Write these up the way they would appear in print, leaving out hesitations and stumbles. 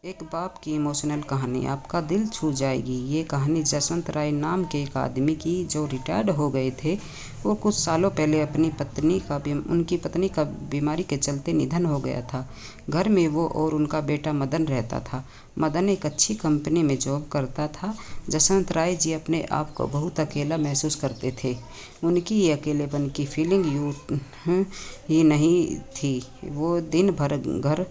एक बाप की इमोशनल कहानी आपका दिल छू जाएगी। ये कहानी जसवंत राय नाम के एक आदमी की जो रिटायर्ड हो गए थे। वो कुछ सालों पहले उनकी पत्नी का बीमारी के चलते निधन हो गया था। घर में वो और उनका बेटा मदन रहता था। मदन एक अच्छी कंपनी में जॉब करता था। जसवंत राय जी अपने आप को बहुत अकेला महसूस करते थे। उनकी ये अकेलेपन की फीलिंग ही नहीं थी। वो दिन भर घर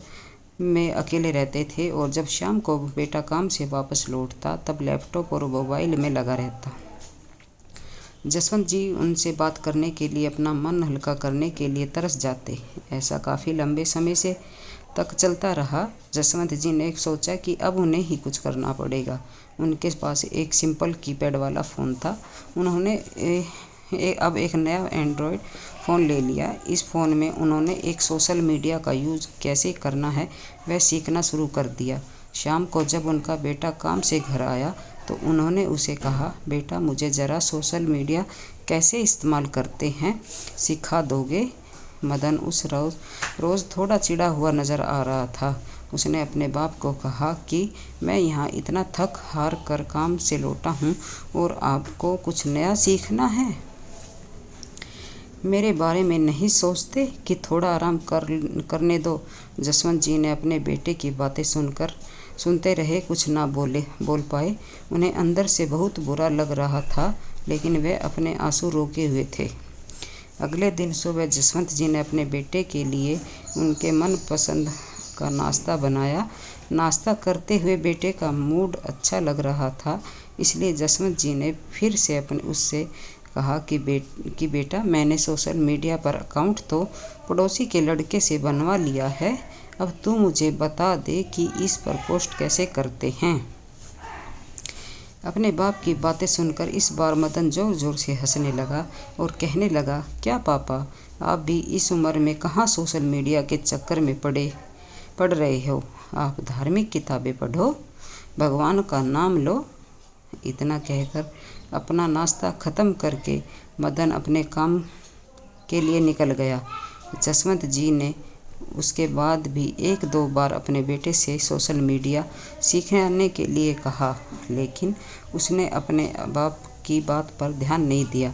में अकेले रहते थे और जब शाम को बेटा काम से वापस लौटता तब लैपटॉप और मोबाइल में लगा रहता। जसवंत जी उनसे बात करने के लिए, अपना मन हल्का करने के लिए तरस जाते। ऐसा काफ़ी लंबे समय से तक चलता रहा। जसवंत जी ने सोचा कि अब उन्हें ही कुछ करना पड़ेगा। उनके पास एक सिंपल कीपैड वाला फ़ोन था। उन्होंने अब एक नया एंड्रॉयड फ़ोन ले लिया। इस फ़ोन में उन्होंने एक सोशल मीडिया का यूज़ कैसे करना है वह सीखना शुरू कर दिया। शाम को जब उनका बेटा काम से घर आया तो उन्होंने उसे कहा, बेटा मुझे ज़रा सोशल मीडिया कैसे इस्तेमाल करते हैं सिखा दोगे? मदन उस रोज़ थोड़ा चिढ़ा हुआ नज़र आ रहा था। उसने अपने बाप को कहा कि मैं यहाँ इतना थक हार कर काम से लौटा हूँ और आपको कुछ नया सीखना है। मेरे बारे में नहीं सोचते कि थोड़ा आराम करने दो। जसवंत जी ने अपने बेटे की बातें सुनते रहे, कुछ ना बोल पाए। उन्हें अंदर से बहुत बुरा लग रहा था, लेकिन वे अपने आंसू रोके हुए थे। अगले दिन सुबह जसवंत जी ने अपने बेटे के लिए उनके मनपसंद का नाश्ता बनाया। नाश्ता करते हुए बेटे का मूड अच्छा लग रहा था, इसलिए जसवंत जी ने फिर से उससे कहा कि बेटा मैंने सोशल मीडिया पर अकाउंट तो पड़ोसी के लड़के से बनवा लिया है। अब तू मुझे बता दे कि इस पर पोस्ट कैसे करते हैं। अपने बाप की बातें सुनकर इस बार मदन जोर जोर से हंसने लगा और कहने लगा, क्या पापा, आप भी इस उम्र में कहाँ सोशल मीडिया के चक्कर में पड़ रहे हो। आप धार्मिक किताबें पढ़ो, भगवान का नाम लो। इतना कहकर अपना नाश्ता ख़त्म करके मदन अपने काम के लिए निकल गया। जसवंत जी ने उसके बाद भी एक दो बार अपने बेटे से सोशल मीडिया सीखने के लिए कहा, लेकिन उसने अपने बाप की बात पर ध्यान नहीं दिया।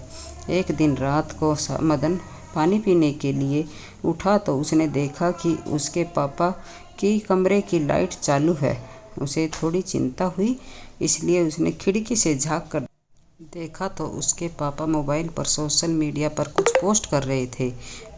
एक दिन रात को मदन पानी पीने के लिए उठा तो उसने देखा कि उसके पापा की कमरे की लाइट चालू है। उसे थोड़ी चिंता हुई, इसलिए उसने खिड़की से झांक कर देखा तो उसके पापा मोबाइल पर सोशल मीडिया पर कुछ पोस्ट कर रहे थे।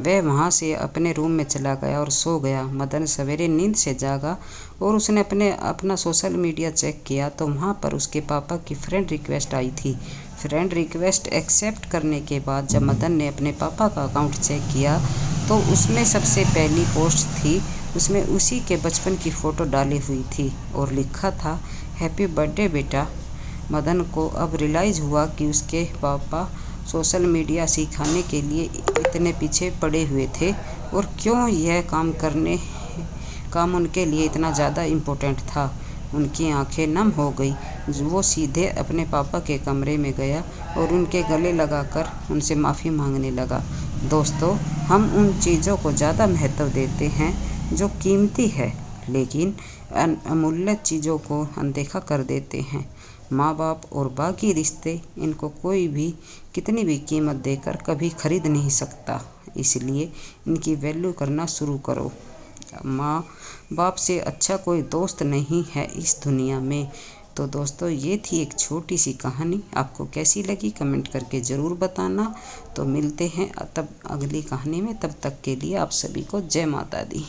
वह वहां से अपने रूम में चला गया और सो गया। मदन सवेरे नींद से जागा और उसने अपना सोशल मीडिया चेक किया तो वहां पर उसके पापा की फ्रेंड रिक्वेस्ट आई थी। फ्रेंड रिक्वेस्ट एक्सेप्ट करने के बाद जब मदन ने अपने पापा का अकाउंट चेक किया तो उसमें सबसे पहली पोस्ट थी। उसमें उसी के बचपन की फ़ोटो डाली हुई थी और लिखा था, हैप्पी बर्थडे बेटा। मदन को अब रियलाइज़ हुआ कि उसके पापा सोशल मीडिया सिखाने के लिए इतने पीछे पड़े हुए थे और क्यों यह काम उनके लिए इतना ज़्यादा इम्पोर्टेंट था। उनकी आंखें नम हो गई। वो सीधे अपने पापा के कमरे में गया और उनके गले लगाकर उनसे माफ़ी मांगने लगा। दोस्तों, हम उन चीज़ों को ज़्यादा महत्व देते हैं जो कीमती है, लेकिन अमूल्य चीज़ों को अनदेखा कर देते हैं। माँ बाप और बाकी रिश्ते, इनको कोई भी कितनी भी कीमत देकर कभी खरीद नहीं सकता। इसलिए इनकी वैल्यू करना शुरू करो। माँ बाप से अच्छा कोई दोस्त नहीं है इस दुनिया में। तो दोस्तों, ये थी एक छोटी सी कहानी। आपको कैसी लगी कमेंट करके ज़रूर बताना। तो मिलते हैं तब अगली कहानी में। तब तक के लिए आप सभी को जय माता दी।